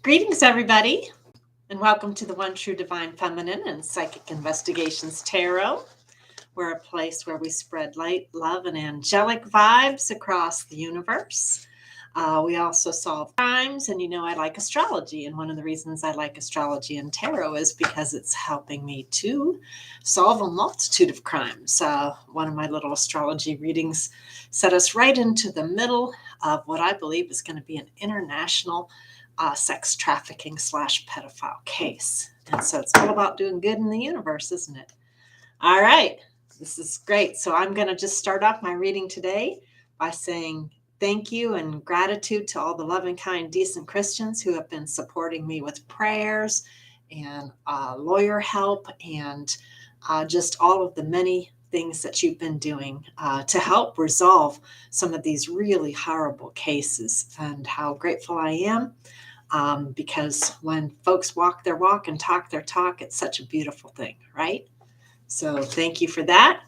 Greetings, everybody, and welcome to the One True Divine Feminine and Psychic Investigations Tarot. We're a place where we spread light, love, and angelic vibes across the universe. We also solve crimes, and I like astrology. And one of the reasons I like astrology and tarot is because it's helping me to solve a multitude of crimes. One of my little astrology readings set us right into the middle of what I believe is going to be an international sex trafficking / pedophile case. And so it's all about doing good in the universe, isn't it? All right. This is great. So I'm going to just start off my reading today by saying thank you and gratitude to all the loving, kind, decent Christians who have been supporting me with prayers and lawyer help and just all of the many things that you've been doing to help resolve some of these really horrible cases, and how grateful I am. Because when folks walk their walk and talk their talk, it's such a beautiful thing, right? So thank you for that.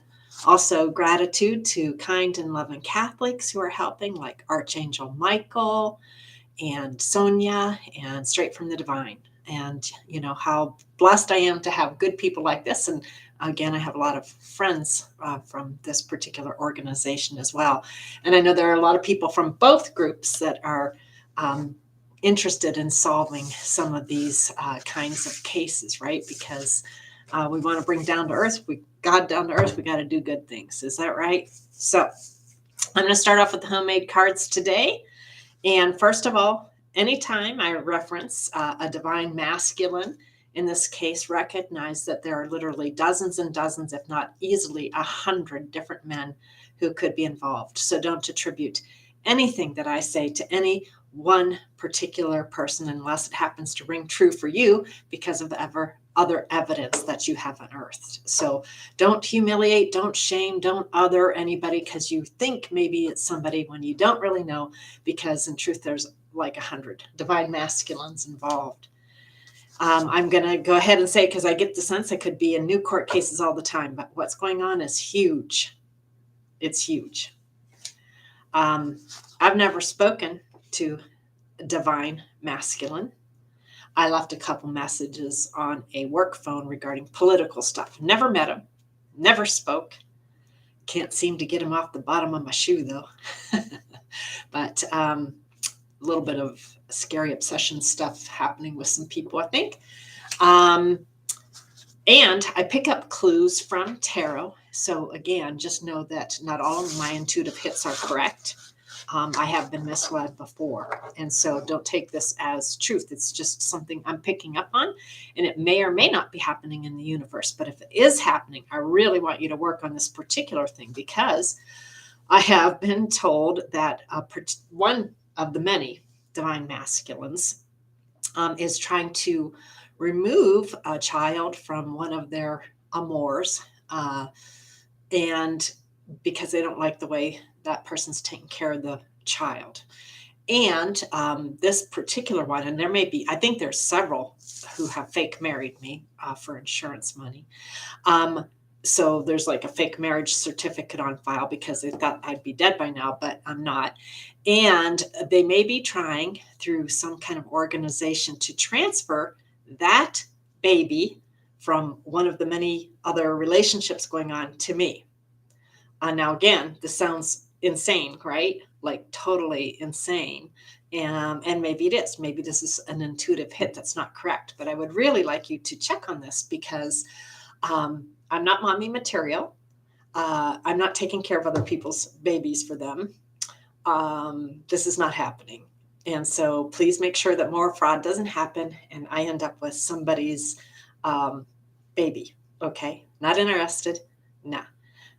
Also, gratitude to kind and loving Catholics who are helping, like Archangel Michael and Sonia and Straight from the Divine. And how blessed I am to have good people like this. And again, I have a lot of friends from this particular organization as well. And I know there are a lot of people from both groups that are interested in solving some of these kinds of cases, right? Because we want to bring God down to earth. We got to do good things. Is that right? So I'm going to start off with the homemade cards today. And first of all, anytime I reference a divine masculine, in this case, recognize that there are literally dozens and dozens, if not easily 100 different men who could be involved. So don't attribute anything that I say to any one particular person unless it happens to ring true for you because of the other evidence that you have unearthed. So don't humiliate, don't shame, don't other anybody because you think maybe it's somebody when you don't really know, because in truth there's like 100 divine masculines involved. I'm going to go ahead and say, because I get the sense I could be in new court cases all the time, but what's going on is huge. It's huge. I've never spoken to divine masculine. I left a couple messages on a work phone regarding political stuff. Never met him, never spoke. Can't seem to get him off the bottom of my shoe, though. But a little bit of scary obsession stuff happening with some people, I think. And I pick up clues from tarot. So again, just know that not all of my intuitive hits are correct. I have been misled before. And so don't take this as truth. It's just something I'm picking up on, and it may or may not be happening in the universe. But if it is happening, I really want you to work on this particular thing, because I have been told that one of the many divine masculines is trying to remove a child from one of their amours, and because they don't like the way that person's taking care of the child. And this particular one, and there may be, I think there's several who have fake married me for insurance money. So there's like a fake marriage certificate on file because they thought I'd be dead by now, but I'm not. And they may be trying through some kind of organization to transfer that baby from one of the many other relationships going on to me. Now, again, this sounds insane, right? Like totally insane. And maybe it is. Maybe this is an intuitive hit that's not correct. But I would really like you to check on this, because I'm not mommy material. I'm not taking care of other people's babies for them. This is not happening. And so please make sure that more fraud doesn't happen and I end up with somebody's baby. Okay? Not interested? Nah.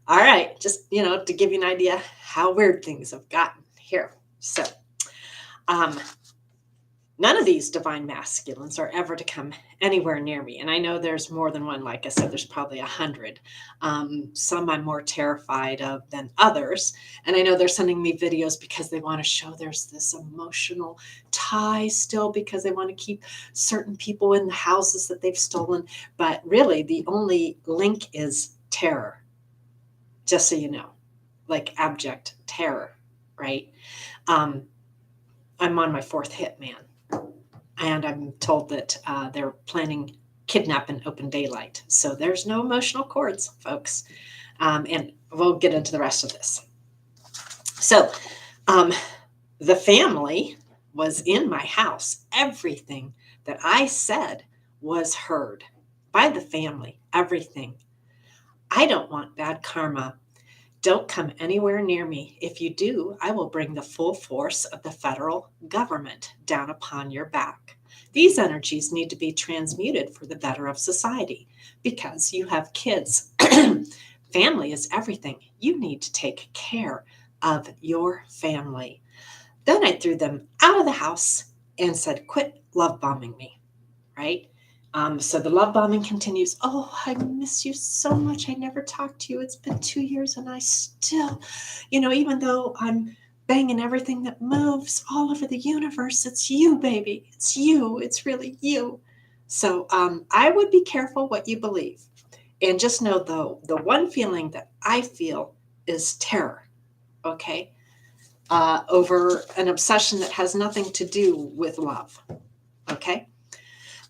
All right, just, to give you an idea how weird things have gotten here. So none of these divine masculines are ever to come anywhere near me. And I know there's more than one. Like I said, there's probably 100. Some I'm more terrified of than others. And I know they're sending me videos because they want to show there's this emotional tie still, because they want to keep certain people in the houses that they've stolen. But really, the only link is terror. Just so you know, like abject terror, right? I'm on my fourth hit, man. And I'm told that they're planning kidnap in open daylight. So there's no emotional cords, folks. And we'll get into the rest of this. So um, the family was in my house. Everything that I said was heard by the family. Everything. I don't want bad karma. Don't come anywhere near me. If you do, I will bring the full force of the federal government down upon your back. These energies need to be transmuted for the better of society because you have kids. Family is everything. You need to take care of your family. Then I threw them out of the house and said, quit love bombing me, right? So the love bombing continues. Oh, I miss you so much. I never talked to you. It's been 2 years and I still, even though I'm banging everything that moves all over the universe, it's you, baby. It's you. It's really you. So I would be careful what you believe. And just know, though, the one feeling that I feel is terror, okay, over an obsession that has nothing to do with love, okay?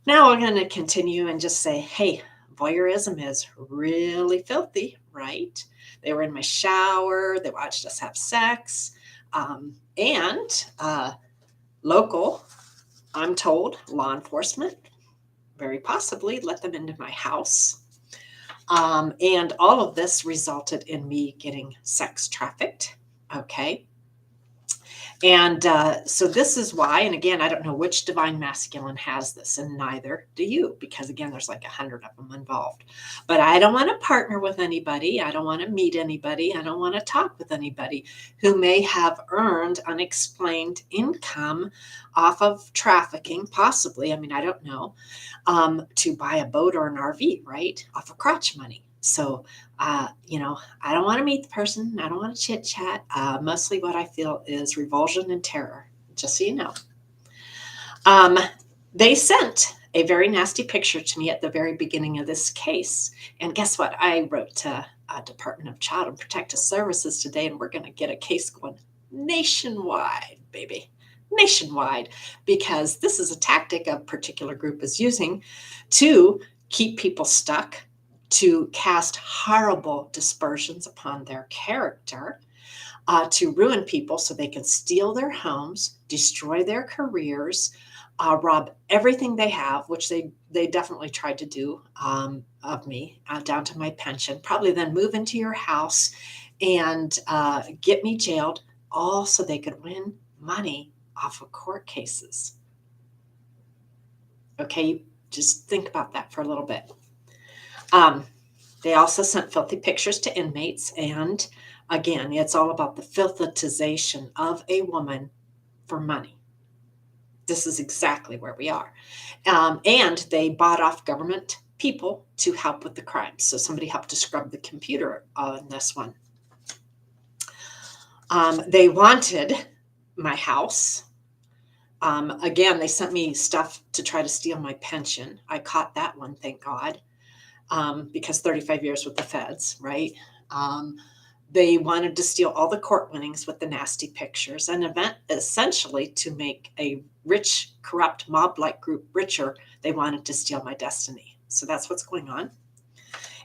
Now we're going to continue and just say, hey, voyeurism is really filthy, right? They were in my shower. They watched us have sex. And local, I'm told, law enforcement, very possibly let them into my house. And all of this resulted in me getting sex trafficked. Okay. And so this is why, and again, I don't know which divine masculine has this, and neither do you, because again, there's like 100 of them involved. But I don't want to partner with anybody. I don't want to meet anybody. I don't want to talk with anybody who may have earned unexplained income off of trafficking, possibly. I mean, I don't know, to buy a boat or an RV, right? Off of crotch money. So, I don't want to meet the person. I don't want to chit chat. Mostly what I feel is revulsion and terror, just so you know. They sent a very nasty picture to me at the very beginning of this case. And guess what? I wrote to Department of Child and Protective Services today, and we're going to get a case going nationwide, baby. Nationwide, because this is a tactic a particular group is using to keep people stuck, to cast horrible dispersions upon their character, to ruin people so they can steal their homes, destroy their careers, rob everything they have, which they definitely tried to do of me, down to my pension, probably then move into your house and get me jailed, all so they could win money off of court cases. Okay, just think about that for a little bit. They also sent filthy pictures to inmates. And again, it's all about the filthetization of a woman for money. This is exactly where we are. And they bought off government people to help with the crimes. So somebody helped to scrub the computer on this one. They wanted my house. Again, they sent me stuff to try to steal my pension. I caught that one, thank God. Because 35 years with the feds, right? They wanted to steal all the court winnings with the nasty pictures, an event essentially to make a rich, corrupt, mob-like group richer. They wanted to steal my destiny. So that's what's going on.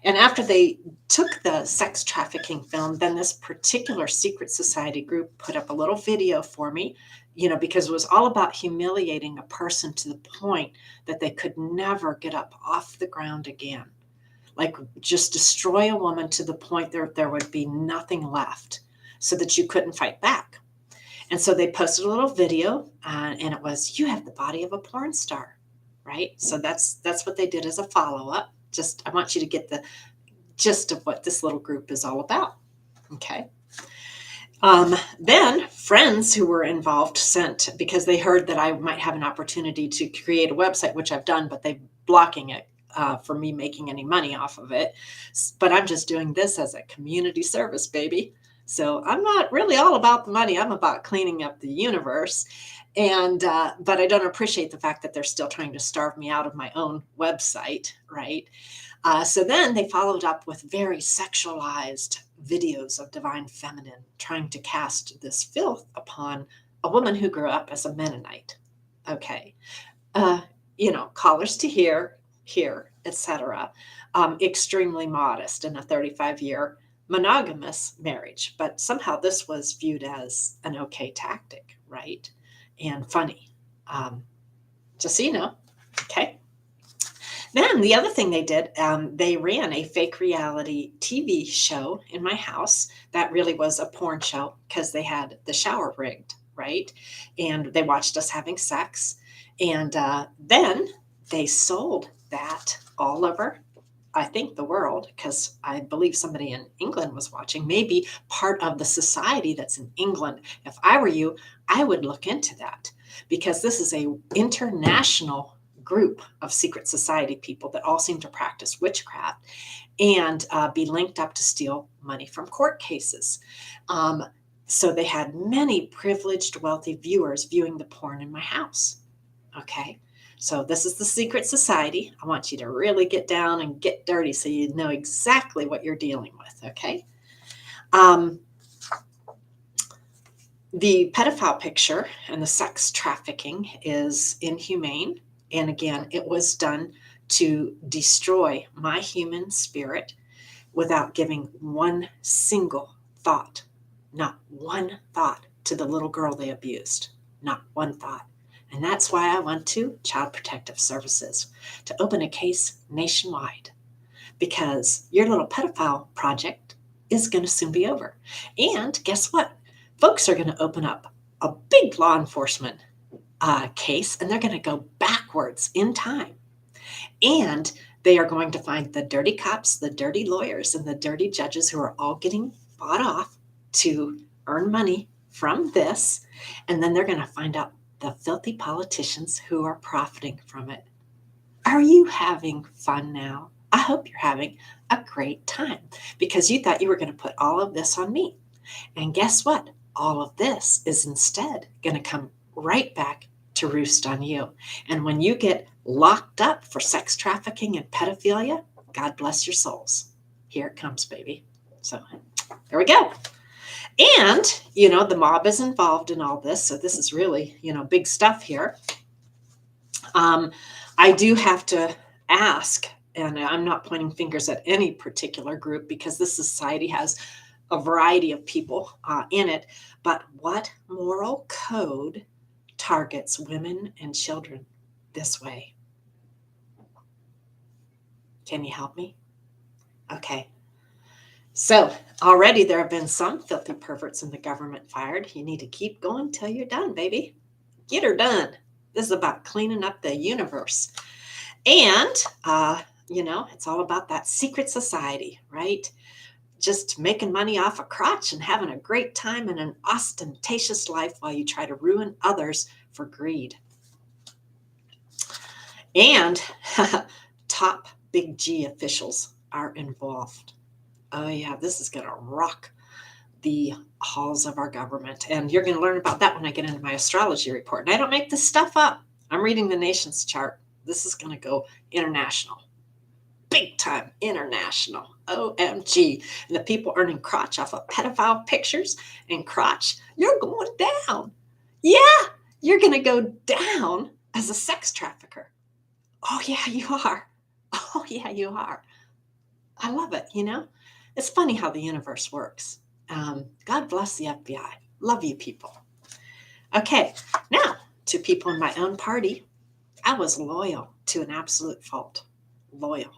And after they took the sex trafficking film, then this particular secret society group put up a little video for me, because it was all about humiliating a person to the point that they could never get up off the ground again. Like just destroy a woman to the point there would be nothing left so that you couldn't fight back. And so they posted a little video and it was, you have the body of a porn star, right? So that's what they did as a follow-up. Just, I want you to get the gist of what this little group is all about. Okay. Then friends who were involved sent, because they heard that I might have an opportunity to create a website, which I've done, but they're blocking it for me making any money off of it. But I'm just doing this as a community service, baby. So I'm not really all about the money. I'm about cleaning up the universe. And but I don't appreciate the fact that they're still trying to starve me out of my own website, right? So then they followed up with very sexualized videos of divine feminine, trying to cast this filth upon a woman who grew up as a Mennonite. Okay. uh, collars to here, etc. Extremely modest in a 35-year monogamous marriage. But somehow this was viewed as an okay tactic, right? And funny. Um, just so you know. Okay. Then the other thing they did, they ran a fake reality TV show in my house that really was a porn show because they had the shower rigged, right? And they watched us having sex. And then they sold that all over, I think, the world, because I believe somebody in England was watching, maybe part of the society that's in England. If I were you, I would look into that because this is a international group of secret society people that all seem to practice witchcraft and be linked up to steal money from court cases. Um, so they had many privileged, wealthy viewers viewing the porn in my house. Okay. So this is the secret society. I want you to really get down and get dirty so you know exactly what you're dealing with. Okay. Um, the pedophile picture and the sex trafficking is inhumane. And again, it was done to destroy my human spirit without giving one single thought, not one thought to the little girl they abused, not one thought. And that's why I went to Child Protective Services to open a case nationwide because your little pedophile project is going to soon be over. And guess what? Folks are going to open up a big law enforcement case and they're going to go backwards in time. And they are going to find the dirty cops, the dirty lawyers, and the dirty judges who are all getting bought off to earn money from this. And then they're going to find out the filthy politicians who are profiting from it. Are you having fun now? I hope you're having a great time because you thought you were going to put all of this on me. And guess what? All of this is instead going to come right back to roost on you. And when you get locked up for sex trafficking and pedophilia, God bless your souls. Here it comes, baby. So there we go. And, the mob is involved in all this. So this is really, big stuff here. I do have to ask, and I'm not pointing fingers at any particular group because this society has a variety of people in it, but what moral code targets women and children this way? Can you help me? Okay. So already there have been some filthy perverts in the government fired. You need to keep going till you're done, baby. Get her done. This is about cleaning up the universe. And, it's all about that secret society, right? Just making money off a crotch and having a great time in an ostentatious life while you try to ruin others for greed. And top big G officials are involved. Oh, yeah, this is going to rock the halls of our government. And you're going to learn about that when I get into my astrology report. And I don't make this stuff up. I'm reading the nation's chart. This is going to go international. Big time international. OMG. And the people earning crotch off of pedophile pictures and crotch, you're going down. Yeah, you're going to go down as a sex trafficker. Oh, yeah, you are. Oh, yeah, you are. I love it, It's funny how the universe works. God bless the FBI. Love you people. Okay, now to people in my own party, I was loyal to an absolute fault. Loyal.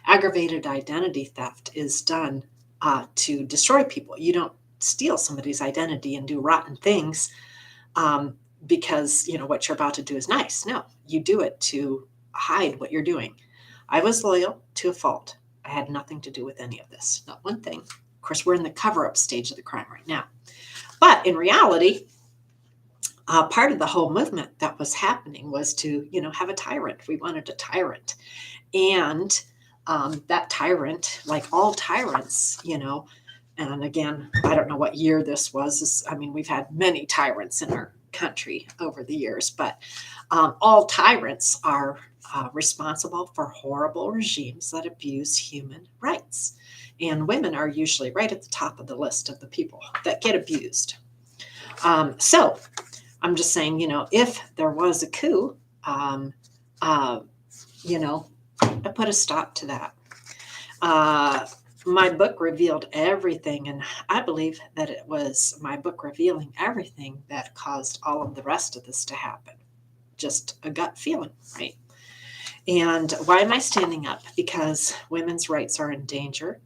Aggravated identity theft is done to destroy people. You don't steal somebody's identity and do rotten things because, what you're about to do is nice. No, you do it to hide what you're doing. I was loyal to a fault. I had nothing to do with any of this. Not one thing. Of course, we're in the cover-up stage of the crime right now. But in reality, part of the whole movement that was happening was to, have a tyrant. We wanted a tyrant. And that tyrant, like all tyrants, and again, I don't know what year this was. We've had many tyrants in our country over the years, but all tyrants are responsible for horrible regimes that abuse human rights. And women are usually right at the top of the list of the people that get abused. So I'm just saying, if there was a coup, uh, I put a stop to that. My book revealed everything, and I believe that it was my book revealing everything that caused all of the rest of this to happen. Just a gut feeling, right? And why am I standing up? Because women's rights are in danger,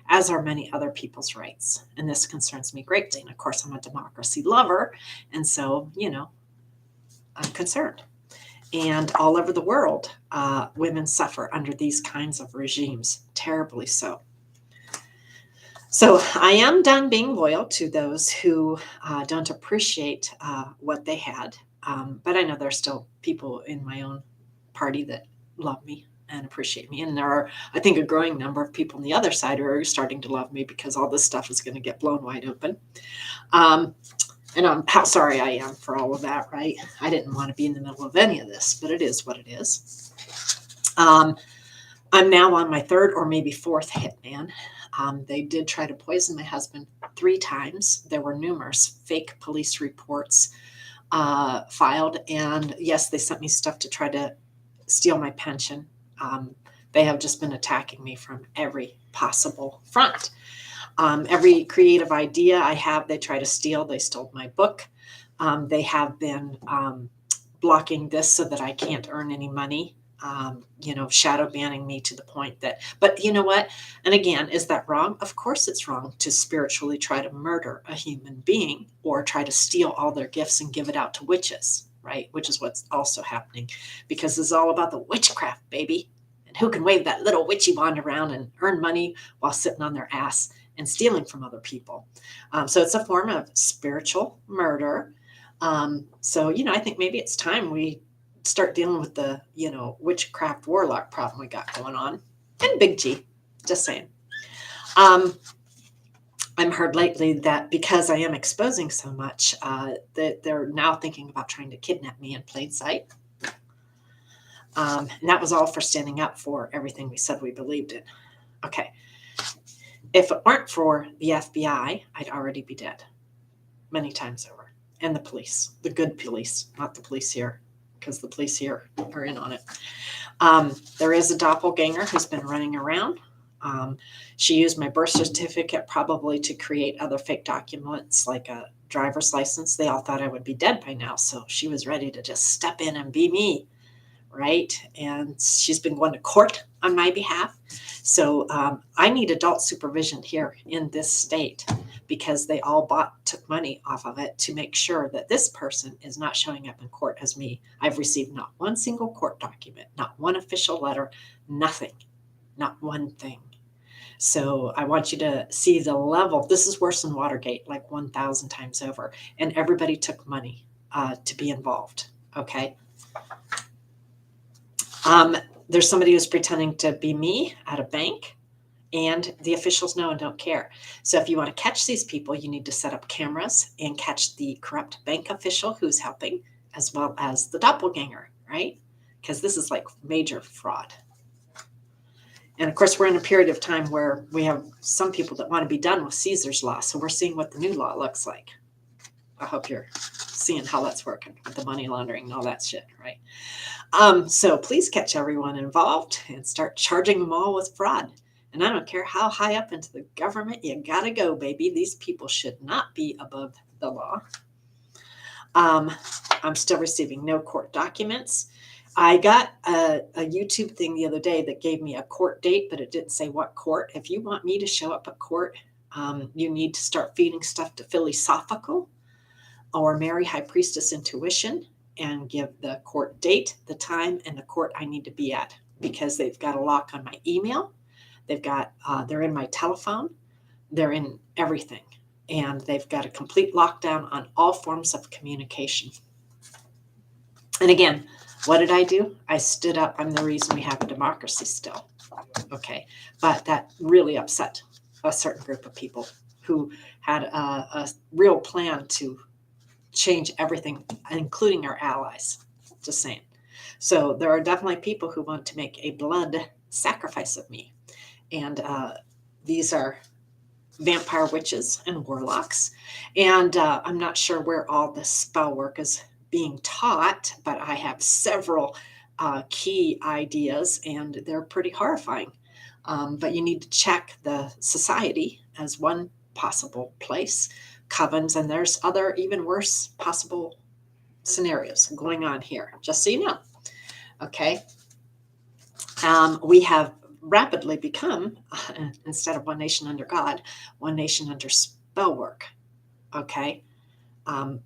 as are many other people's rights. And this concerns me greatly. And of course, I'm a democracy lover. And so, I'm concerned. And all over the world, women suffer under these kinds of regimes, terribly so. So I am done being loyal to those who don't appreciate what they had. But I know there's still people in my own party that love me and appreciate me. And there are, I think, a growing number of people on the other side who are starting to love me because all this stuff is going to get blown wide open. And how sorry I am for all of that, right? I didn't want to be in the middle of any of this, but it is what it is. I'm now on my third or maybe fourth hitman. They did try to poison my husband 3 times. There were numerous fake police reports filed. And yes, they sent me stuff to try to steal my pension. They have just been attacking me from every possible front. Every creative idea I have, they try to steal. They stole my book. They have been blocking this so that I can't earn any money. Shadow banning me to the point that, but you know what? And again, is that wrong? Of course it's wrong to spiritually try to murder a human being or try to steal all their gifts and give it out to witches, right? Which is what's also happening because it's all about the witchcraft, baby. And who can wave that little witchy wand around and earn money while sitting on their ass and stealing from other people. So it's a form of spiritual murder. So I think maybe it's time we start dealing with the, witchcraft warlock problem we got going on. And Big G, just saying. I'm heard lately that because I am exposing so much, that they're now thinking about trying to kidnap me in plain sight. And that was all for standing up for everything we said we believed in. Okay. If it weren't for the FBI, I'd already be dead many times over. And the police, the good police, not the police here, because the police here are in on it. There is a doppelganger who's been running around. She used my birth certificate probably to create other fake documents like a driver's license. They all thought I would be dead by now. So she was ready to just step in and be me, right? And she's been going to court on my behalf. So I need adult supervision here in this state because they all took money off of it to make sure that this person is not showing up in court as me. I've received not one single court document, not one official letter, nothing, not one thing. So I want you to see the level. This is worse than Watergate, like 1,000 times over. And everybody took money to be involved. Okay. There's somebody who's pretending to be me at a bank, and the officials know and don't care. So if you want to catch these people, you need to set up cameras and catch the corrupt bank official who's helping, as well as the doppelganger, right? Because this is like major fraud. And of course, we're in a period of time where we have some people that want to be done with Caesar's law. So we're seeing what the new law looks like. I hope you're seeing how that's working with the money laundering and all that shit, right? So please catch everyone involved and start charging them all with fraud. And I don't care how high up into the government you gotta go, baby. These people should not be above the law. I'm still receiving no court documents. I got a YouTube thing the other day that gave me a court date, but it didn't say what court. If you want me to show up at court, you need to start feeding stuff to Philosophical or Mary High Priestess Intuition and give the court date, the time, and the court I need to be at because they've got a lock on my email. They're in my telephone. They're in everything. And they've got a complete lockdown on all forms of communication. And again, what did I do? I stood up. I'm the reason we have a democracy still. Okay. But that really upset a certain group of people who had a real plan to change everything, including our allies. Just saying. So there are definitely people who want to make a blood sacrifice of me. And these are vampire witches and warlocks. And I'm not sure where all this spell work is being taught, but I have several key ideas, and they're pretty horrifying. But you need to check the society as one possible place, covens, and there's other even worse possible scenarios going on here, just so you know. Okay. We have rapidly become, instead of one nation under God, one nation under spell work. Okay.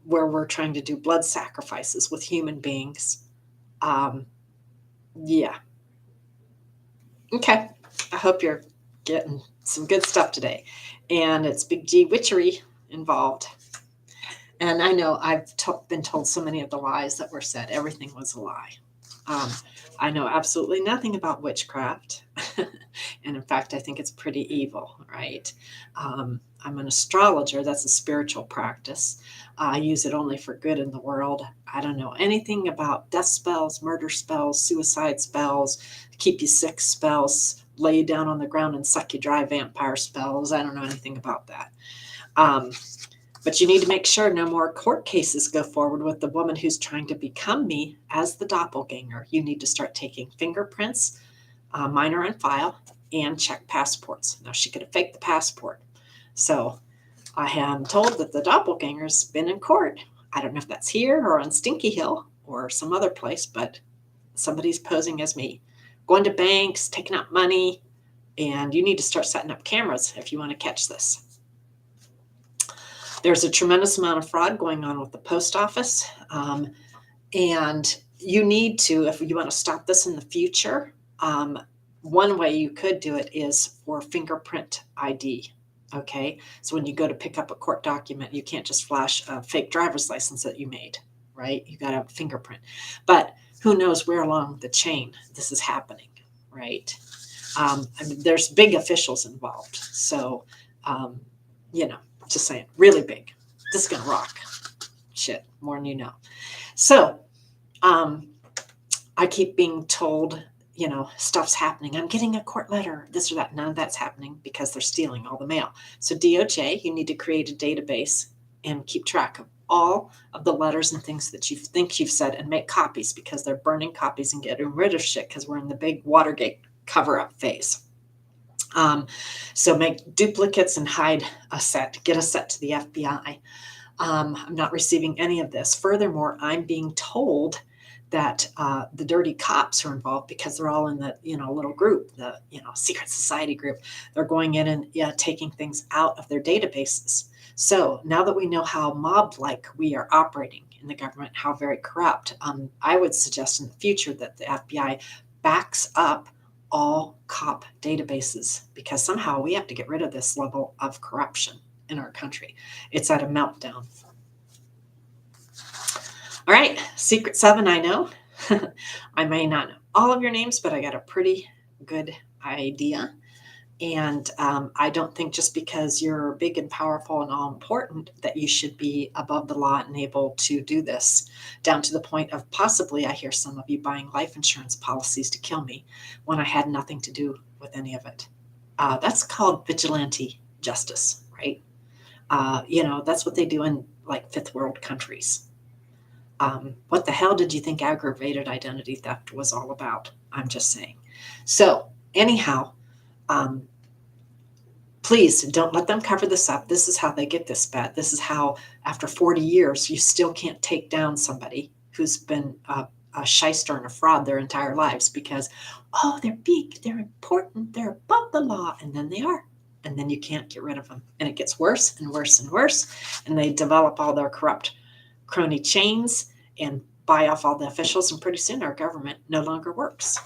Where we're trying to do blood sacrifices with human beings. Yeah. Okay. I hope you're getting some good stuff today. And it's big G witchery involved. And I know I've been told so many of the lies that were said. Everything was a lie. I know absolutely nothing about witchcraft. And in fact, I think it's pretty evil, right? I'm an astrologer. That's a spiritual practice. I use it only for good in the world. I don't know anything about death spells, murder spells, suicide spells, keep you sick spells, lay you down on the ground and suck you dry vampire spells. I don't know anything about that. But you need to make sure no more court cases go forward with the woman who's trying to become me as the doppelganger. You need to start taking fingerprints, mine are on file, and check passports. Now, she could have faked the passport. So I am told that the doppelganger's been in court. I don't know if that's here or on Stinky Hill or some other place, but somebody's posing as me, going to banks, taking out money, and you need to start setting up cameras if you want to catch this. There's a tremendous amount of fraud going on with the post office. And you need to, if you want to stop this in the future, one way you could do it is for fingerprint ID. Okay. So when you go to pick up a court document, you can't just flash a fake driver's license that you made, right? You got to have a fingerprint. But who knows where along the chain this is happening, right? I mean, there's big officials involved. So, just saying, really big. This is going to rock. Shit, more than you know. So, I keep being told, stuff's happening. I'm getting a court letter, this or that. None of that's happening because they're stealing all the mail. So DOJ, you need to create a database and keep track of all of the letters and things that you think you've said and make copies, because they're burning copies and getting rid of shit because we're in the big Watergate cover-up phase. So make duplicates and hide a set, get a set to the FBI. I'm not receiving any of this. Furthermore, I'm being told that the dirty cops are involved because they're all in the, little group, the, secret society group. They're going in and taking things out of their databases. So now that we know how mob-like we are operating in the government, how very corrupt, I would suggest in the future that the FBI backs up all cop databases, because somehow we have to get rid of this level of corruption in our country. It's at a meltdown. All right, Secret 7, I know. I may not know all of your names, but I got a pretty good idea. And I don't think just because you're big and powerful and all important that you should be above the law and able to do this, down to the point of possibly, I hear some of you buying life insurance policies to kill me when I had nothing to do with any of it. That's called vigilante justice, right? That's what they do in like fifth world countries. What the hell did you think aggravated identity theft was all about? I'm just saying. So anyhow, please don't let them cover this up. This is how they get this bad. This is how, after 40 years, you still can't take down somebody who's been a shyster and a fraud their entire lives because, they're big, they're important, they're above the law, and then they are. And then you can't get rid of them. And it gets worse and worse and worse. And they develop all their corrupt crony chains and buy off all the officials. And pretty soon our government no longer works.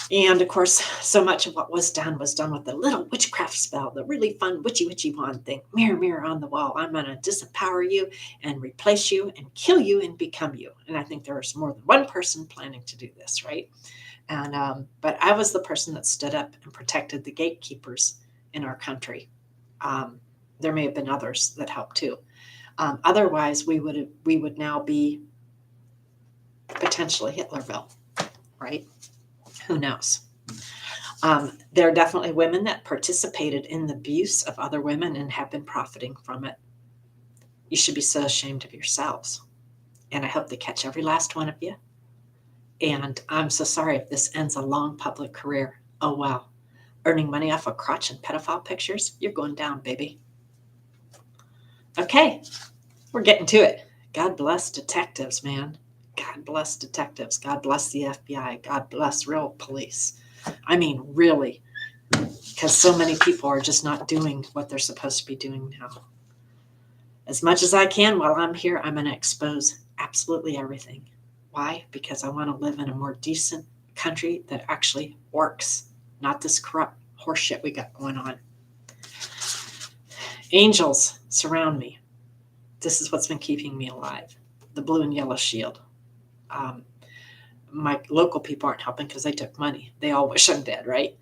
And of course, so much of what was done with the little witchcraft spell, the really fun witchy wand thing. Mirror, mirror on the wall. I'm going to disempower you and replace you and kill you and become you. And I think there's more than one person planning to do this, right? And but I was the person that stood up and protected the gatekeepers in our country. There may have been others that helped too. Otherwise, we would now be potentially Hitlerville, right? Who knows? There are definitely women that participated in the abuse of other women and have been profiting from it. You should be so ashamed of yourselves. And I hope they catch every last one of you. And I'm so sorry if this ends a long public career. Oh, wow. Earning money off of crotch and pedophile pictures? You're going down, baby. Okay, we're getting to it. God bless detectives, man. God bless detectives. God bless the FBI. God bless real police. I mean, really, because so many people are just not doing what they're supposed to be doing now. As much as I can while I'm here, I'm going to expose absolutely everything. Why? Because I want to live in a more decent country that actually works, not this corrupt horseshit we got going on. Angels surround me. This is what's been keeping me alive. The blue and yellow shield. My local people aren't helping because they took money. They all wish I'm dead, right?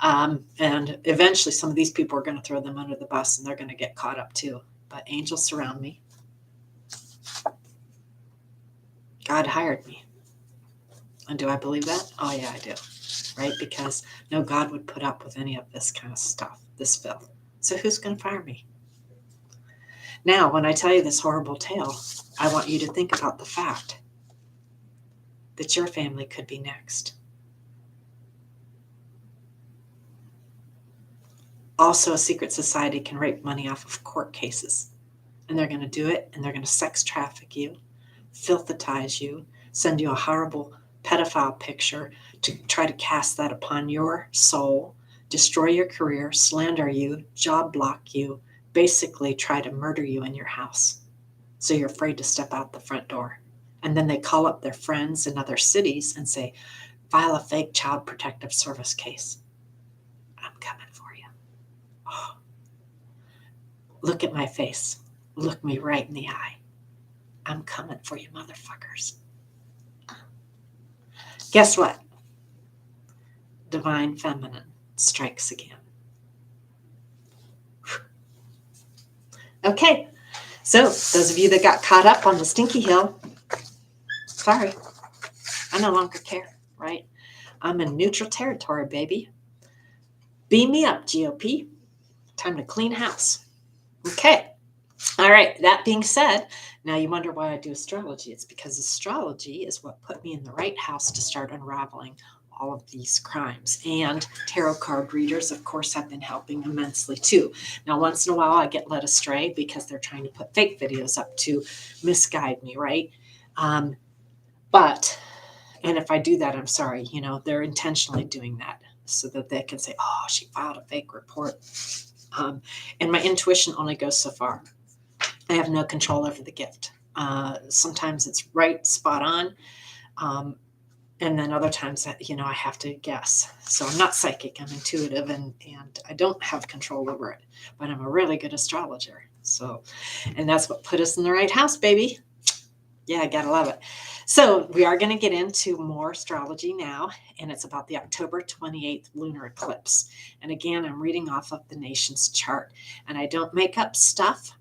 And eventually some of these people are going to throw them under the bus and they're going to get caught up too. But angels surround me. God hired me. And do I believe that? Oh, yeah, I do. Right? Because no God would put up with any of this kind of stuff, this filth. So who's going to fire me? Now, when I tell you this horrible tale, I want you to think about the fact that your family could be next. Also, a secret society can rape money off of court cases. And they're going to do it, and they're going to sex traffic you, filthitize you, send you a horrible pedophile picture to try to cast that upon your soul, destroy your career, slander you, job block you, basically try to murder you in your house. So you're afraid to step out the front door. And then they call up their friends in other cities and say, file a fake child protective service case. I'm coming for you. Oh. Look at my face. Look me right in the eye. I'm coming for you, motherfuckers. Guess what? Divine Feminine strikes again. Okay, so those of you that got caught up on the Stinky Hill, sorry, I no longer care, right? I'm in neutral territory, baby. Beam me up, GOP. Time to clean house. Okay. All right. That being said, now you wonder why I do astrology. It's because astrology is what put me in the right house to start unraveling all of these crimes. And tarot card readers, of course, have been helping immensely too. Now, once in a while, I get led astray because they're trying to put fake videos up to misguide me, right? And if I do that, I'm sorry. They're intentionally doing that so that they can say, oh, she filed a fake report. And my intuition only goes so far. I have no control over the gift. Sometimes it's right, spot on. And then other times, I have to guess. So I'm not psychic, I'm intuitive, and I don't have control over it. But I'm a really good astrologer. And that's what put us in the right house, baby. Yeah, I gotta love it. So we are going to get into more astrology now, and it's about the October 28th lunar eclipse. And again, I'm reading off of the nation's chart, and I don't make up stuff.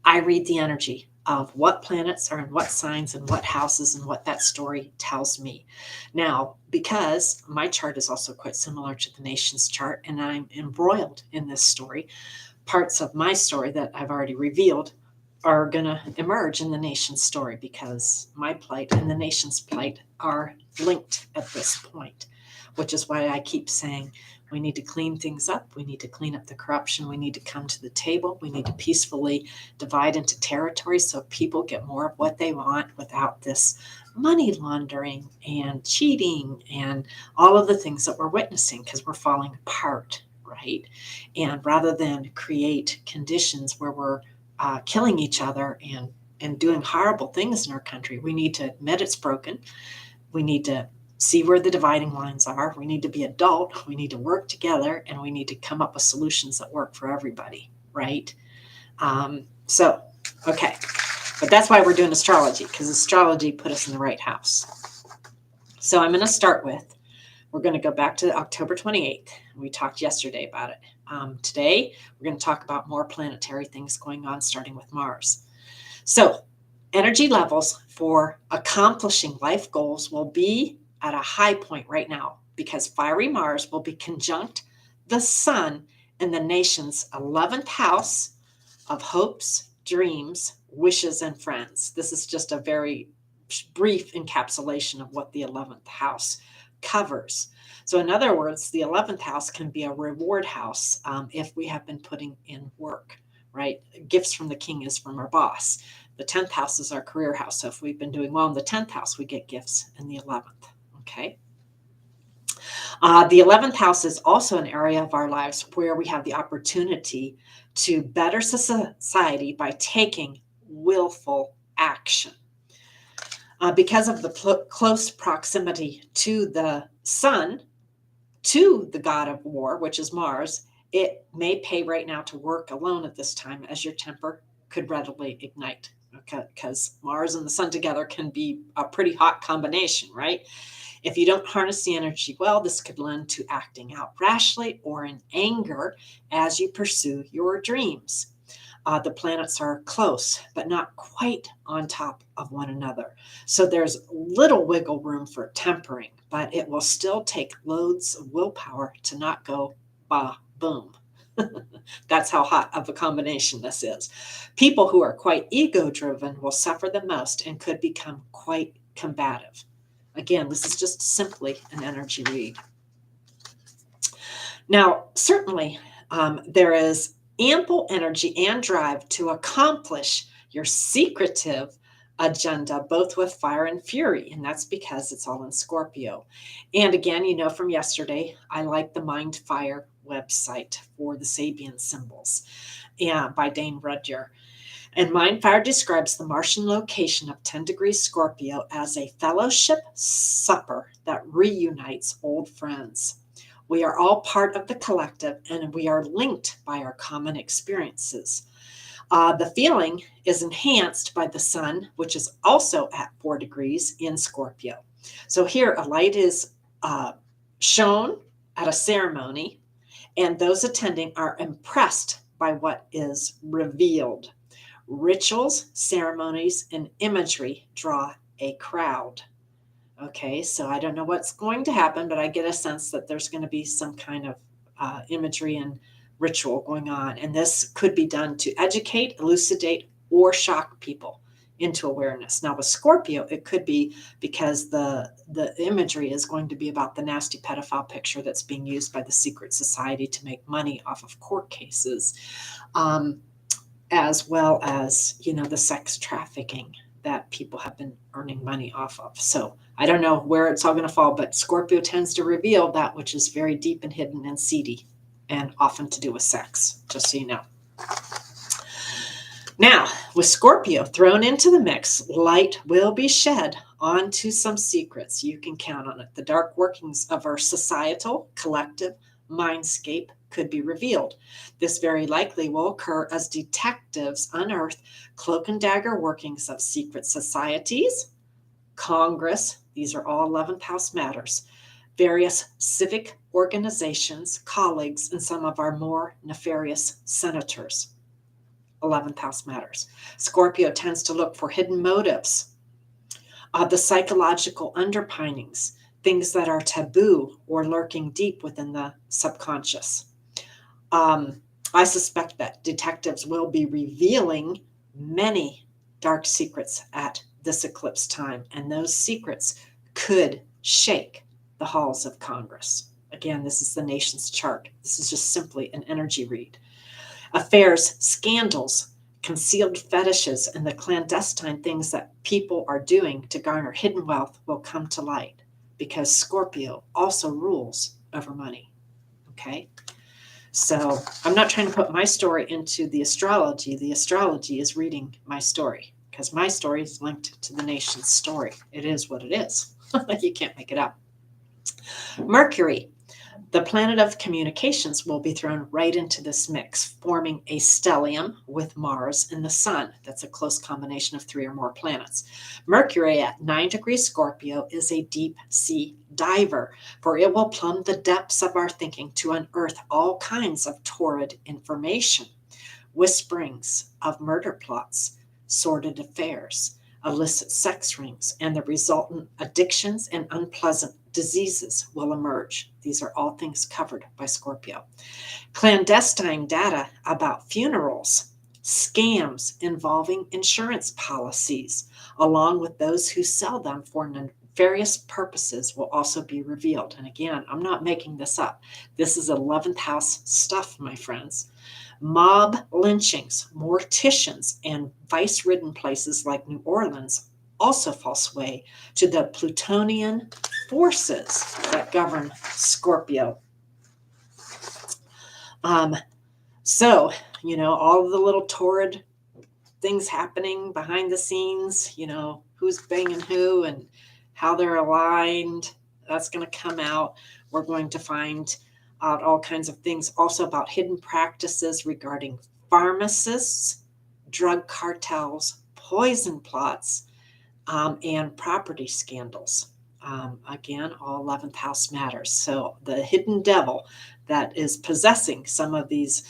I read the energy of what planets are in what signs and what houses and what that story tells me. Now, because my chart is also quite similar to the nation's chart, and I'm embroiled in this story, parts of my story that I've already revealed are going to emerge in the nation's story because my plight and the nation's plight are linked at this point, which is why I keep saying we need to clean things up. We need to clean up the corruption. We need to come to the table. We need to peacefully divide into territories so people get more of what they want without this money laundering and cheating and all of the things that we're witnessing because we're falling apart, right? And rather than create conditions where we're killing each other and doing horrible things in our country, we need to admit it's broken. We need to see where the dividing lines are. We need to be adult. We need to work together, and we need to come up with solutions that work for everybody, right? Okay. But that's why we're doing astrology, because astrology put us in the right house. So I'm going to start with, we're going to go back to October 28th. We talked yesterday about it. Today, we're going to talk about more planetary things going on, starting with Mars. So energy levels for accomplishing life goals will be at a high point right now because fiery Mars will be conjunct the sun in the nation's 11th house of hopes, dreams, wishes, and friends. This is just a very brief encapsulation of what the 11th house covers. So, in other words, the 11th house can be a reward house if we have been putting in work, right? Gifts from the king is from our boss. The 10th house is our career house. So, if we've been doing well in the 10th house, we get gifts in the 11th. Okay. The 11th house is also an area of our lives where we have the opportunity to better society by taking willful action. Because of the close proximity to the sun, to the god of war, which is Mars, it may pay right now to work alone at this time, as your temper could readily ignite. Because Mars and the sun together can be a pretty hot combination, right? If you don't harness the energy well, this could lend to acting out rashly or in anger as you pursue your dreams. The planets are close, but not quite on top of one another. So there's little wiggle room for tempering, but it will still take loads of willpower to not go bah, boom. That's how hot of a combination this is. People who are quite ego-driven will suffer the most and could become quite combative. Again, this is just simply an energy read. Now, certainly, there is ample energy and drive to accomplish your secretive agenda, both with fire and fury, and that's because it's all in Scorpio. And again, you know from yesterday, I like the Mind Fire website for the Sabian symbols, by Dane Rudyer. And Mind Fire describes the Martian location of 10 degrees Scorpio as a fellowship supper that reunites old friends. We are all part of the collective, and we are linked by our common experiences. The feeling is enhanced by the sun, which is also at 4 degrees in Scorpio. So here, a light is shown at a ceremony, and those attending are impressed by what is revealed. Rituals, ceremonies, and imagery draw a crowd. Okay, so I don't know what's going to happen, but I get a sense that there's going to be some kind of imagery and ritual going on. And this could be done to educate, elucidate, or shock people into awareness. Now with Scorpio, it could be because the imagery is going to be about the nasty pedophile picture that's being used by the secret society to make money off of court cases. As well as, the sex trafficking that people have been earning money off of. So I don't know where it's all going to fall, but Scorpio tends to reveal that which is very deep and hidden and seedy, and often to do with sex, just so you know. Now, with Scorpio thrown into the mix, light will be shed onto some secrets. You can count on it. The dark workings of our societal, collective mindscape could be revealed. This very likely will occur as detectives unearth cloak and dagger workings of secret societies, Congress, these are all 11th house matters, various civic organizations, colleagues, and some of our more nefarious senators. 11th house matters. Scorpio tends to look for hidden motives, the psychological underpinnings, things that are taboo or lurking deep within the subconscious. I suspect that detectives will be revealing many dark secrets at this eclipse time, and those secrets could shake the halls of Congress. Again, this is the nation's chart. This is just simply an energy read. Affairs, scandals, concealed fetishes, and the clandestine things that people are doing to garner hidden wealth will come to light, because Scorpio also rules over money. Okay? So I'm not trying to put my story into the astrology. The astrology is reading my story, because my story is linked to the nation's story. It is what it is. You can't make it up. Mercury, the planet of communications, will be thrown right into this mix, forming a stellium with Mars and the Sun. That's a close combination of 3 or more planets. Mercury at 9 degrees Scorpio is a deep sea diver, for it will plumb the depths of our thinking to unearth all kinds of torrid information, whisperings of murder plots, sordid affairs, illicit sex rings, and the resultant addictions and unpleasant diseases will emerge. These are all things covered by Scorpio. Clandestine data about funerals, scams involving insurance policies, along with those who sell them for various purposes will also be revealed. And again, I'm not making this up. This is 11th house stuff, my friends. Mob lynchings, morticians, and vice-ridden places like New Orleans also fall sway to the Plutonian forces that govern Scorpio. So, all of the little torrid things happening behind the scenes, who's banging who and how they're aligned, that's going to come out. We're going to find out all kinds of things also about hidden practices regarding pharmacists, drug cartels, poison plots, and property scandals. Again, all 11th house matters. So the hidden devil that is possessing some of these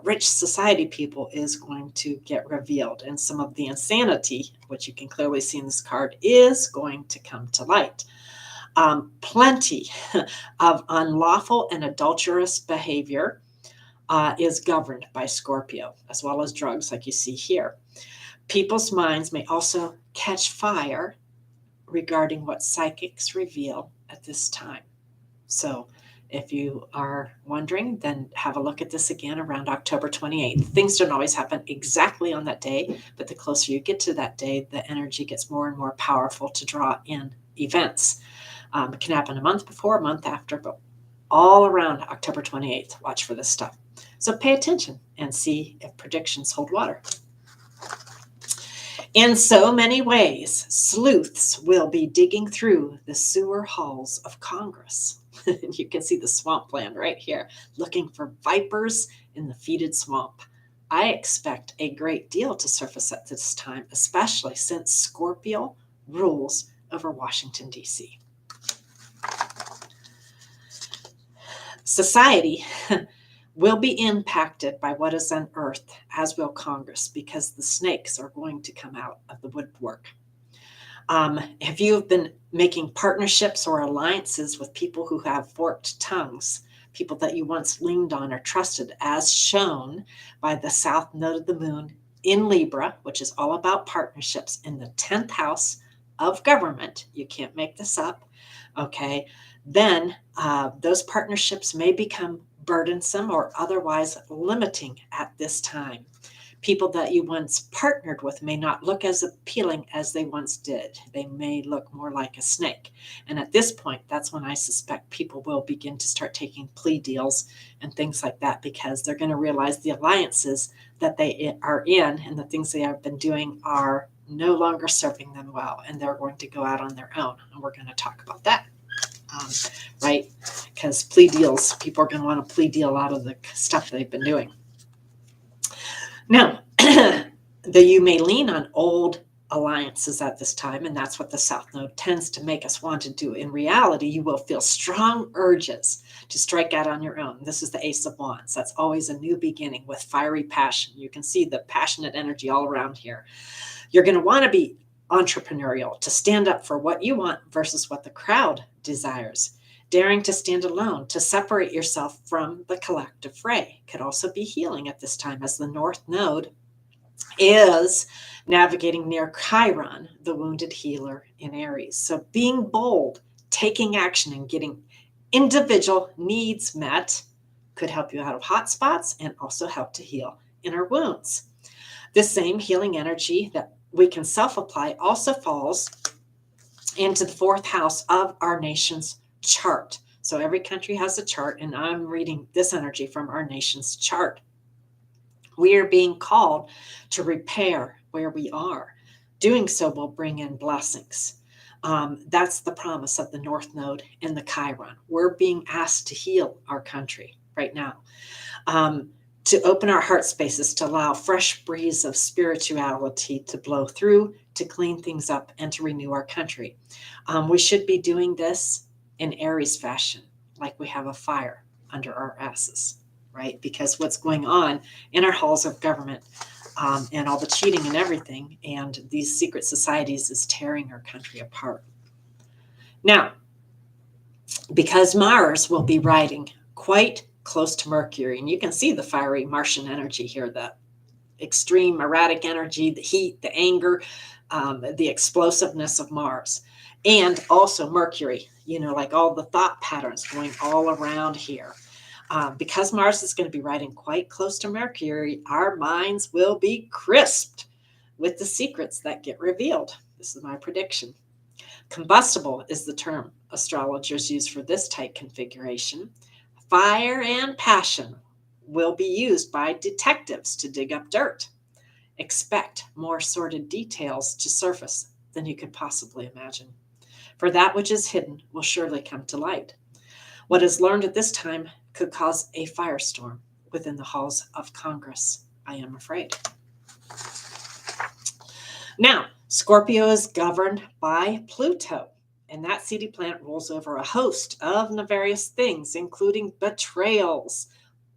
rich society people is going to get revealed. And some of the insanity, which you can clearly see in this card, is going to come to light. Plenty of unlawful and adulterous behavior is governed by Scorpio, as well as drugs like you see here. People's minds may also catch fire regarding what psychics reveal at this time. So if you are wondering, then have a look at this again around October 28th. Things don't always happen exactly on that day, but the closer you get to that day, the energy gets more and more powerful to draw in events. It can happen a month before, a month after, but all around October 28th, watch for this stuff. So pay attention and see if predictions hold water. In so many ways, sleuths will be digging through the sewer halls of Congress. You can see the swampland right here, looking for vipers in the fetid swamp. I expect a great deal to surface at this time, especially since Scorpio rules over Washington, D.C. Society will be impacted by what is unearthed, as will Congress, because the snakes are going to come out of the woodwork. If you have been making partnerships or alliances with people who have forked tongues, people that you once leaned on or trusted, as shown by the south node of the moon in Libra, which is all about partnerships in the 10th house of government, you can't make this up, okay, then those partnerships may become burdensome or otherwise limiting at this time. People that you once partnered with may not look as appealing as they once did. They may look more like a snake. And at this point, that's when I suspect people will begin to start taking plea deals and things like that, because they're going to realize the alliances that they are in and the things they have been doing are no longer serving them well, and they're going to go out on their own. And we're going to talk about that. Right? Because plea deals, people are going to want a plea deal out of the stuff they've been doing. Now, you may lean on old alliances at this time, and that's what the South Node tends to make us want to do. In reality, you will feel strong urges to strike out on your own. This is the Ace of Wands. That's always a new beginning with fiery passion. You can see the passionate energy all around here. You're going to want to be entrepreneurial, to stand up for what you want versus what the crowd desires. Daring to stand alone, to separate yourself from the collective fray, could also be healing at this time, as the North Node is navigating near Chiron, the wounded healer in Aries. So being bold, taking action, and getting individual needs met could help you out of hot spots and also help to heal inner wounds. This same healing energy that we can self-apply also falls into the 4th house of our nation's chart. So every country has a chart, and I'm reading this energy from our nation's chart. We are being called to repair where we are. Doing so will bring in blessings. That's the promise of the North Node and the Chiron. We're being asked to heal our country right now. To open our heart spaces, to allow a fresh breeze of spirituality to blow through, to clean things up, and to renew our country. We should be doing this in Aries fashion, like we have a fire under our asses, right? Because what's going on in our halls of government and all the cheating and everything. And these secret societies is tearing our country apart. Now, because Mars will be riding quite close to Mercury, and you can see the fiery Martian energy here, the extreme erratic energy, the heat, the anger, the explosiveness of Mars. And also Mercury, like all the thought patterns going all around here. Because Mars is going to be riding quite close to Mercury, our minds will be crisped with the secrets that get revealed. This is my prediction. Combustible is the term astrologers use for this type configuration. Fire and passion will be used by detectives to dig up dirt. Expect more sordid details to surface than you could possibly imagine. For that which is hidden will surely come to light. What is learned at this time could cause a firestorm within the halls of Congress, I am afraid. Now, Scorpio is governed by Pluto, and that seedy planet rules over a host of nefarious things, including betrayals,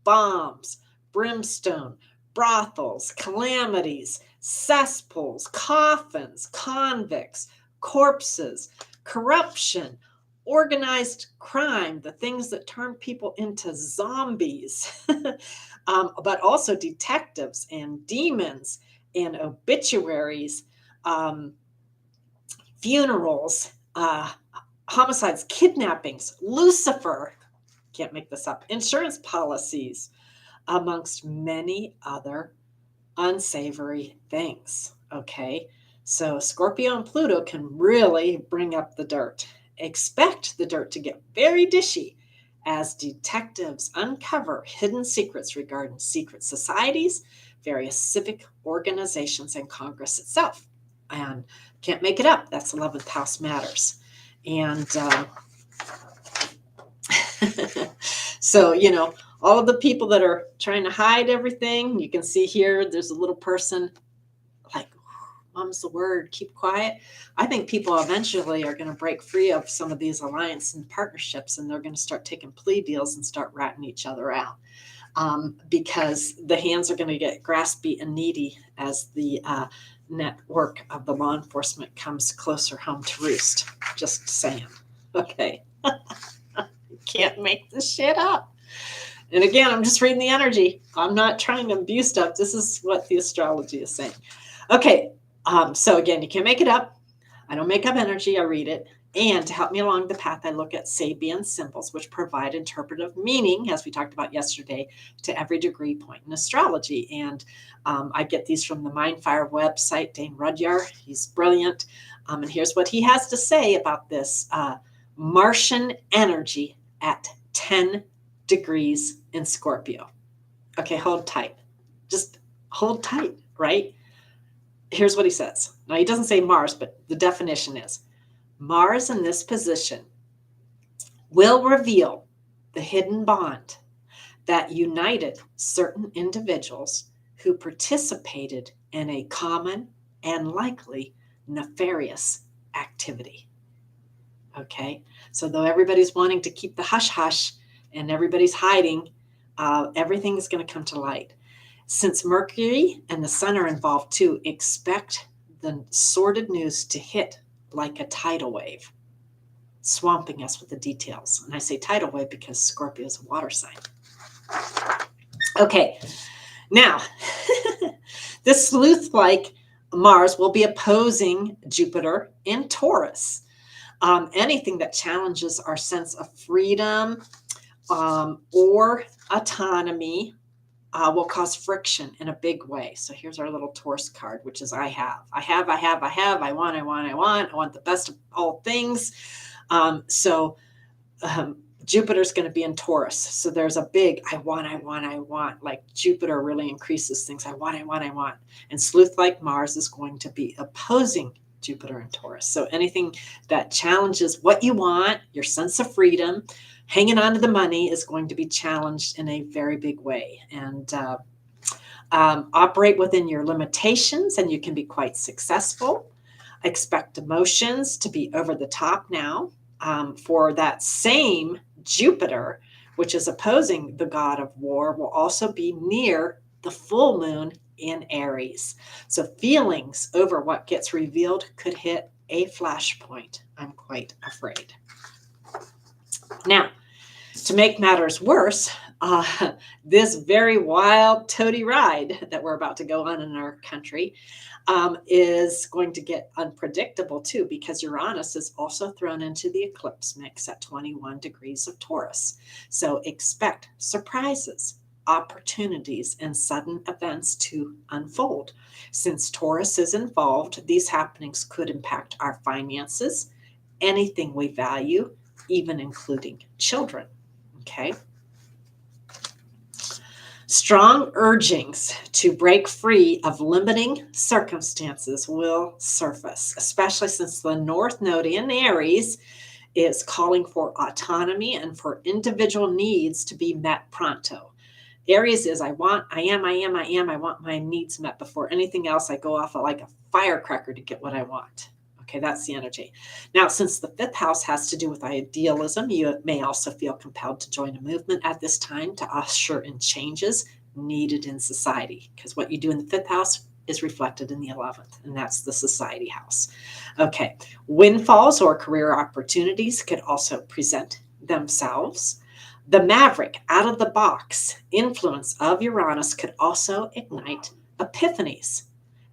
bombs, brimstone, brothels, calamities, cesspools, coffins, convicts, corpses, corruption, organized crime, the things that turn people into zombies, but also detectives and demons and obituaries, funerals, homicides, kidnappings, Lucifer, can't make this up, insurance policies, amongst many other unsavory things. Okay, so Scorpio and Pluto can really bring up the dirt. Expect the dirt to get very dishy as detectives uncover hidden secrets regarding secret societies, various civic organizations, and Congress itself. And can't make it up. That's 11th house matters. And so, all of the people that are trying to hide everything, you can see here, there's a little person like, mum's the word, keep quiet. I think people eventually are going to break free of some of these alliances and partnerships, and they're going to start taking plea deals and start ratting each other out. Because the hands are going to get graspy and needy as the network of the law enforcement comes closer home to roost. Just saying. Okay. You can't make this shit up. And again, I'm just reading the energy. I'm not trying to abuse stuff. This is what the astrology is saying. Okay. So again, you can't make it up. I don't make up energy. I read it. And to help me along the path, I look at Sabian symbols, which provide interpretive meaning, as we talked about yesterday, to every degree point in astrology. And I get these from the Mindfire website, Dane Rudyard. He's brilliant. And here's what he has to say about this Martian energy at 10 degrees in Scorpio. Okay, hold tight. Just hold tight, right? Here's what he says. Now, he doesn't say Mars, but the definition is, Mars in this position will reveal the hidden bond that united certain individuals who participated in a common and likely nefarious activity. Okay, so though everybody's wanting to keep the hush-hush and everybody's hiding, everything is going to come to light. Since Mercury and the Sun are involved too, expect the sordid news to hit like a tidal wave, swamping us with the details. And I say tidal wave because Scorpio is a water sign. Okay, now, this sleuth-like Mars will be opposing Jupiter in Taurus. Anything that challenges our sense of freedom or autonomy will cause friction in a big way. So here's our little Taurus card, which is I want the best of all things. Jupiter's going to be in Taurus. So there's a big I want, like Jupiter really increases things. I want. And sleuth-like Mars is going to be opposing Jupiter in Taurus. So anything that challenges what you want, your sense of freedom, hanging on to the money is going to be challenged in a very big way. And operate within your limitations, and you can be quite successful. Expect emotions to be over the top now. For that same Jupiter, which is opposing the god of war, will also be near the full moon in Aries. So feelings over what gets revealed could hit a flashpoint. I'm quite afraid. Now, to make matters worse, this very wild, toady ride that we're about to go on in our country is going to get unpredictable too, because Uranus is also thrown into the eclipse mix at 21 degrees of Taurus. So expect surprises, opportunities, and sudden events to unfold. Since Taurus is involved, these happenings could impact our finances, anything we value, even including children. Okay. Strong urgings to break free of limiting circumstances will surface, especially since the North Node in Aries is calling for autonomy and for individual needs to be met pronto. Aries is I want my needs met before anything else. I go off like a firecracker to get what I want. Okay, that's the energy. Now, since the fifth house has to do with idealism, you may also feel compelled to join a movement at this time to usher in changes needed in society, because what you do in the fifth house is reflected in the 11th, and that's the society house. Okay, windfalls or career opportunities could also present themselves. The maverick, out of the box influence of Uranus could also ignite epiphanies,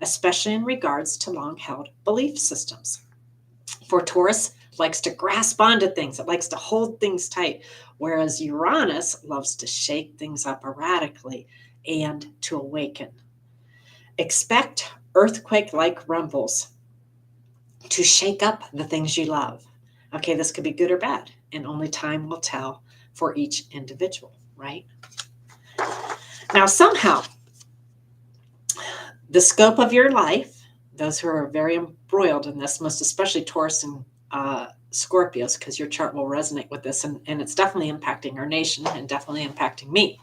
especially in regards to long-held belief systems. For Taurus, likes to grasp onto things. It likes to hold things tight, whereas Uranus loves to shake things up erratically and to awaken. Expect earthquake-like rumbles to shake up the things you love. Okay, this could be good or bad, and only time will tell for each individual, right? Now, somehow, the scope of your life, those who are very embroiled in this, most especially Taurus and Scorpios, because your chart will resonate with this, and it's definitely impacting our nation and definitely impacting me.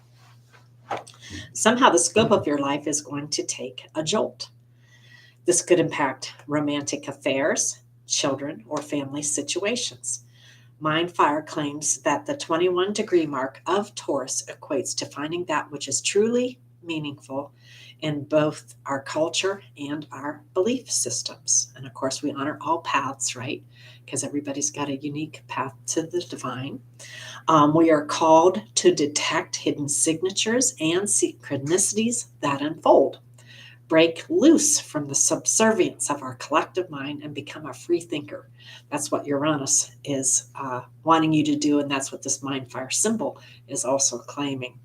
Somehow the scope of your life is going to take a jolt. This could impact romantic affairs, children, or family situations. Mindfire claims that the 21 degree mark of Taurus equates to finding that which is truly meaningful in both our culture and our belief systems. And of course, we honor all paths, right? Because everybody's got a unique path to the divine. We are called to detect hidden signatures and synchronicities that unfold. Break loose from the subservience of our collective mind and become a free thinker. That's what Uranus is wanting you to do, and that's what this Mindfire symbol is also claiming.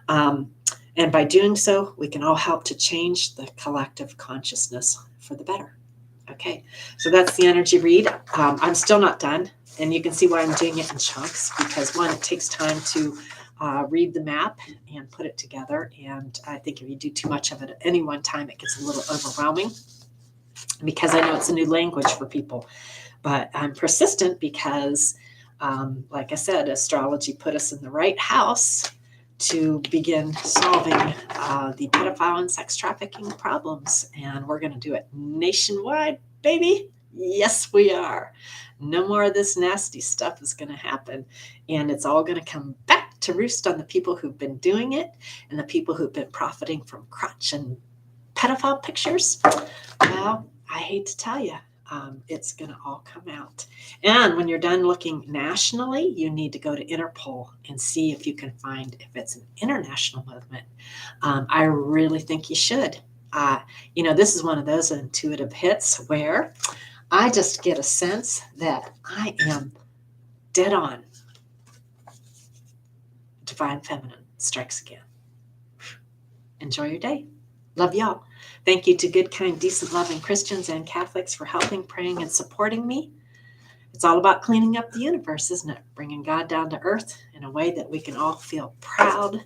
And by doing so, we can all help to change the collective consciousness for the better. Okay, so that's the energy read. I'm still not done, and you can see why I'm doing it in chunks, because one, it takes time to read the map and put it together, and I think if you do too much of it at any one time, it gets a little overwhelming, because I know it's a new language for people. But I'm persistent because, like I said, astrology put us in the right house to begin solving the pedophile and sex trafficking problems. And we're going to do it nationwide, baby. Yes, we are. No more of this nasty stuff is going to happen. And it's all going to come back to roost on the people who've been doing it and the people who've been profiting from crotch and pedophile pictures. Well, I hate to tell you, it's going to all come out. And when you're done looking nationally, you need to go to Interpol and see if you can find if it's an international movement. I really think you should. This is one of those intuitive hits where I just get a sense that I am dead on. Divine Feminine strikes again. Enjoy your day. Love y'all. Thank you to good, kind, decent, loving Christians and Catholics for helping, praying, and supporting me. It's all about cleaning up the universe, isn't it? Bringing God down to earth in a way that we can all feel proud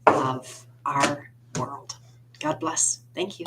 of our world. God bless. Thank you.